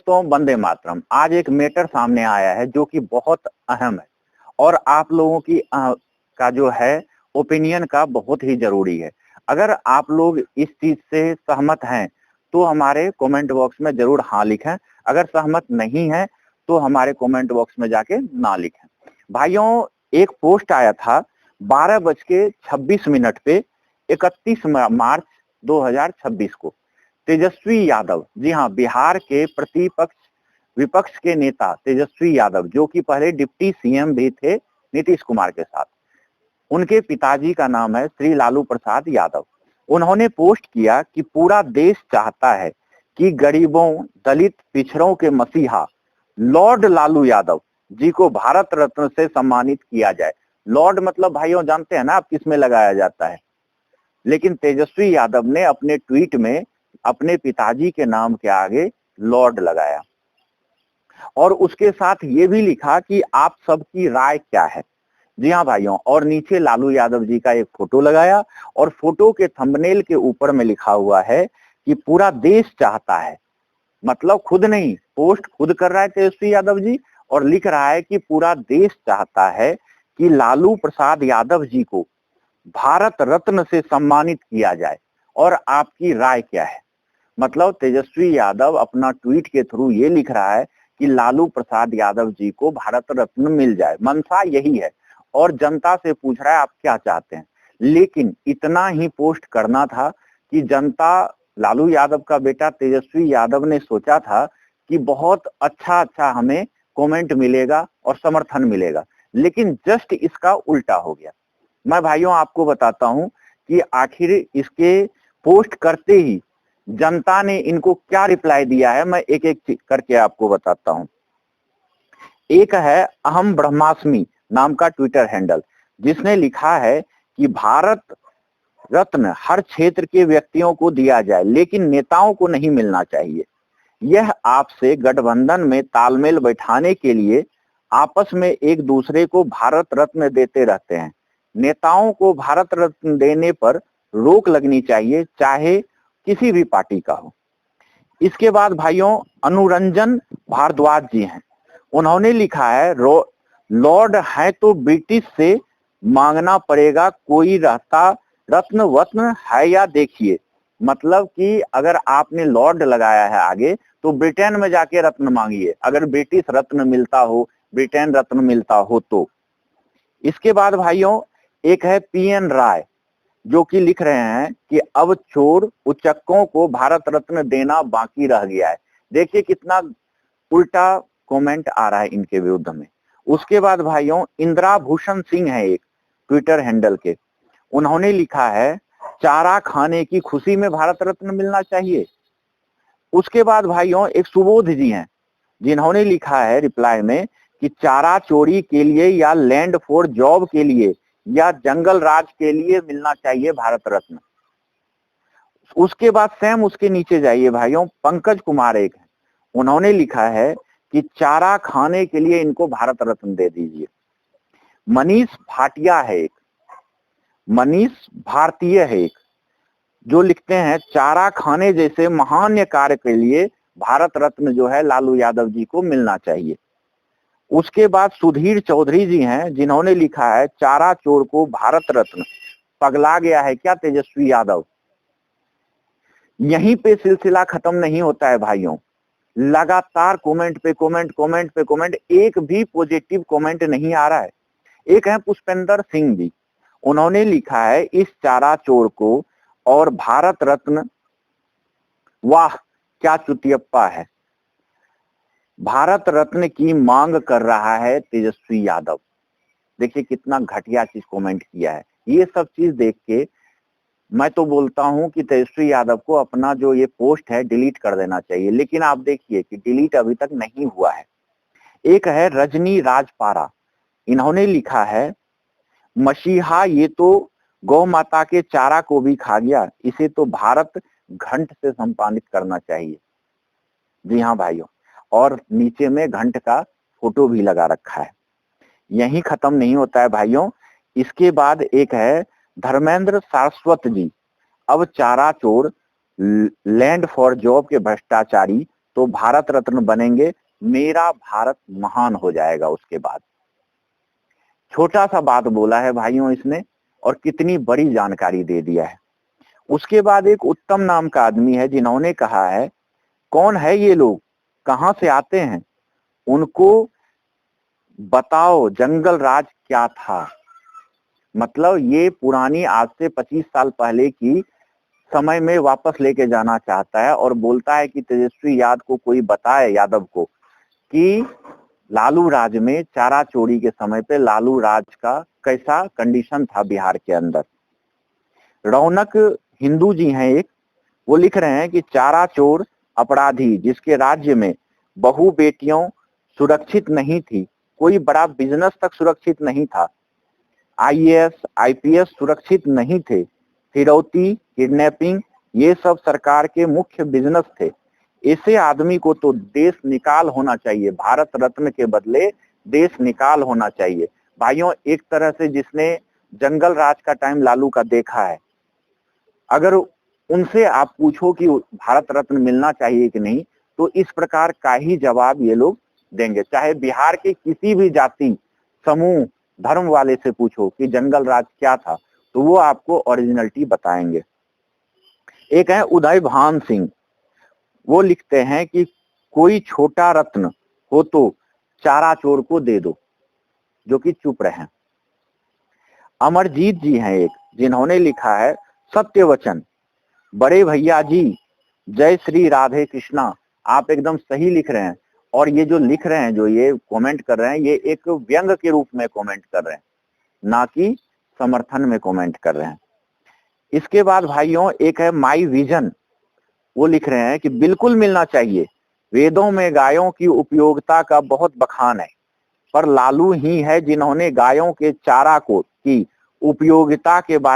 दोस्तों, वंदे मातरम। आज एक मैटर सामने आया है जो कि बहुत अहम है और आप लोगों की का जो है ओपिनियन का बहुत ही जरूरी है। अगर आप लोग इस चीज से सहमत हैं तो हमारे कमेंट बॉक्स में जरूर हाँ लिखें, अगर सहमत नहीं है तो हमारे कमेंट बॉक्स में जाके ना लिखें। भाइयों, एक पोस्ट आया था 12:26 पे 31 मार्च 2026 को। तेजस्वी यादव, जी हाँ, बिहार के विपक्ष के नेता तेजस्वी यादव, जो कि पहले डिप्टी सीएम भी थे नीतीश कुमार के साथ। उनके पिताजी का नाम है श्री लालू प्रसाद यादव। उन्होंने पोस्ट किया कि पूरा देश चाहता है कि गरीबों, दलित, पिछड़ों के मसीहा लॉर्ड लालू यादव जी को भारत रत्न से सम्मानित किया जाए। लॉर्ड मतलब भाइयों जानते हैं ना आप किसमें लगाया जाता है, लेकिन तेजस्वी यादव ने अपने ट्वीट में अपने पिताजी के नाम के आगे लॉर्ड लगाया और उसके साथ ये भी लिखा कि आप सबकी राय क्या है। जी हाँ भाइयों, और नीचे लालू यादव जी का एक फोटो लगाया और फोटो के थंबनेल के ऊपर में लिखा हुआ है कि पूरा देश चाहता है, मतलब खुद नहीं, पोस्ट खुद कर रहा है तेजस्वी यादव जी और लिख रहा है कि पूरा देश चाहता है कि लालू प्रसाद यादव जी को भारत रत्न से सम्मानित किया जाए और आपकी राय क्या है। मतलब तेजस्वी यादव अपना ट्वीट के थ्रू ये लिख रहा है कि लालू प्रसाद यादव जी को भारत रत्न मिल जाए, मंशा यही है और जनता से पूछ रहा है आप क्या चाहते हैं। लेकिन इतना ही पोस्ट करना था कि जनता, लालू यादव का बेटा तेजस्वी यादव ने सोचा था कि बहुत अच्छा हमें कमेंट मिलेगा और समर्थन मिलेगा, लेकिन जस्ट इसका उल्टा हो गया। मैं भाइयों आपको बताता हूं कि आखिर इसके पोस्ट करते ही जनता ने इनको क्या रिप्लाई दिया है, मैं एक एक करके आपको बताता हूं। एक है अहम ब्रह्मास्मि नाम का ट्विटर हैंडल, जिसने लिखा है कि भारत रत्न हर क्षेत्र के व्यक्तियों को दिया जाए लेकिन नेताओं को नहीं मिलना चाहिए। यह आपसे गठबंधन में तालमेल बैठाने के लिए आपस में एक दूसरे को भारत रत्न देते रहते हैं। नेताओं को भारत रत्न देने पर रोक लगनी चाहिए, चाहे किसी भी पार्टी का हो। इसके बाद भाइयों अनुरंजन भारद्वाज जी हैं, उन्होंने लिखा है लॉर्ड है तो ब्रिटिश से मांगना पड़ेगा, कोई रहता रत्न वत्न है या देखिए। मतलब कि अगर आपने लॉर्ड लगाया है आगे तो ब्रिटेन में जाके रत्न मांगिए, अगर ब्रिटिश रत्न मिलता हो, ब्रिटेन रत्न मिलता हो तो। इसके बाद भाइयों एक है पीएन राय, जो कि लिख रहे हैं कि अब चोर उचक्कों को भारत रत्न देना बाकी रह गया है। देखिए कितना उल्टा कमेंट आ रहा है इनके विरुद्ध में। उसके बाद भाइयों इंदिरा भूषण सिंह है एक ट्विटर हैंडल के, उन्होंने लिखा है चारा खाने की खुशी में भारत रत्न मिलना चाहिए। उसके बाद भाइयों एक सुबोध जी हैं, जिन्होंने लिखा है रिप्लाई में कि चारा चोरी के लिए या लैंड फॉर जॉब के लिए या जंगल राज के लिए मिलना चाहिए भारत रत्न। उसके बाद सेम उसके नीचे जाइए भाइयों, पंकज कुमार एक है, उन्होंने लिखा है कि चारा खाने के लिए इनको भारत रत्न दे दीजिए। मनीष भाटिया है एक, मनीष भारतीय है एक, जो लिखते हैं चारा खाने जैसे महान कार्य के लिए भारत रत्न जो है लालू यादव जी को मिलना चाहिए। उसके बाद सुधीर चौधरी जी हैं, जिन्होंने लिखा है चारा चोर को भारत रत्न। पगला गया है क्या तेजस्वी यादव? यहीं पे सिलसिला खत्म नहीं होता है भाइयों, लगातार कमेंट पे कमेंट, कमेंट पे कमेंट, एक भी पॉजिटिव कमेंट नहीं आ रहा है। एक है पुष्पेंद्र सिंह जी, उन्होंने लिखा है इस चारा चोर को और भारत रत्न, वाह क्या चुतियप्पा है, भारत रत्न की मांग कर रहा है तेजस्वी यादव। देखिए कितना घटिया चीज कमेंट किया है। ये सब चीज देख के मैं तो बोलता हूं कि तेजस्वी यादव को अपना जो ये पोस्ट है डिलीट कर देना चाहिए, लेकिन आप देखिए कि डिलीट अभी तक नहीं हुआ है। एक है रजनी राजपारा, इन्होंने लिखा है मसीहा ये तो गौ माता के चारा को भी खा गया, इसे तो भारत घंट से सम्मानित करना चाहिए। जी हाँ भाइयों, और नीचे में घंट का फोटो भी लगा रखा है। यही खत्म नहीं होता है भाइयों, इसके बाद एक है धर्मेंद्र सारस्वत जी, अब चारा चोर लैंड फॉर जॉब के भ्रष्टाचारी तो भारत रत्न बनेंगे, मेरा भारत महान हो जाएगा। उसके बाद छोटा सा बात बोला है भाइयों इसने, और कितनी बड़ी जानकारी दे दिया है। उसके बाद एक उत्तम नाम का आदमी है जिन्होंने कहा है, कौन है ये लोग, कहां से आते हैं, उनको बताओ जंगल राज क्या था। मतलब ये पुरानी आज से 25 साल पहले की समय में वापस लेके जाना चाहता है और बोलता है कि तेजस्वी यादव को कोई बताए, यादव को, कि लालू राज में चारा चोरी के समय पे लालू राज का कैसा कंडीशन था बिहार के अंदर। रौनक हिंदू जी हैं एक, वो लिख रहे हैं कि चारा चोर अपराधी जिसके राज्य में बहु बेटियों सुरक्षित नहीं थी, कोई बड़ा बिजनेस तक सुरक्षित नहीं था, आईएएस आईपीएस सुरक्षित नहीं थे, फिरौती किडनैपिंग ये सब सरकार के मुख्य बिजनेस थे। ऐसे आदमी को तो देश निकाल होना चाहिए, भारत रत्न के बदले देश निकाल होना चाहिए। भाइयों एक तरह से जिसने जंगल राज का टाइम लालू का देखा है, अगर उनसे आप पूछो कि भारत रत्न मिलना चाहिए कि नहीं, तो इस प्रकार का ही जवाब ये लोग देंगे। चाहे बिहार के किसी भी जाति समूह धर्म वाले से पूछो कि जंगल राज क्या था, तो वो आपको ओरिजिनलिटी बताएंगे। एक है उदय भान सिंह, वो लिखते हैं कि कोई छोटा रत्न हो तो चारा चोर को दे दो, जो कि चुप रहे। अमरजीत जी हैं एक, जिन्होंने लिखा है सत्य वचन, बड़े भैया जी जय श्री राधे कृष्णा। आप एकदम सही लिख रहे हैं, और ये जो लिख रहे हैं, जो ये कमेंट कर रहे हैं, ये एक व्यंग के रूप में कमेंट कर रहे हैं, ना कि समर्थन में कमेंट कर रहे हैं। इसके बाद भाइयों एक है माई विजन, वो लिख रहे हैं कि बिल्कुल मिलना चाहिए, वेदों में गायों की उपयोगिता का बहुत बखान है, पर लालू ही है जिन्होंने गायों के चारा को की उपयोगिता के बारे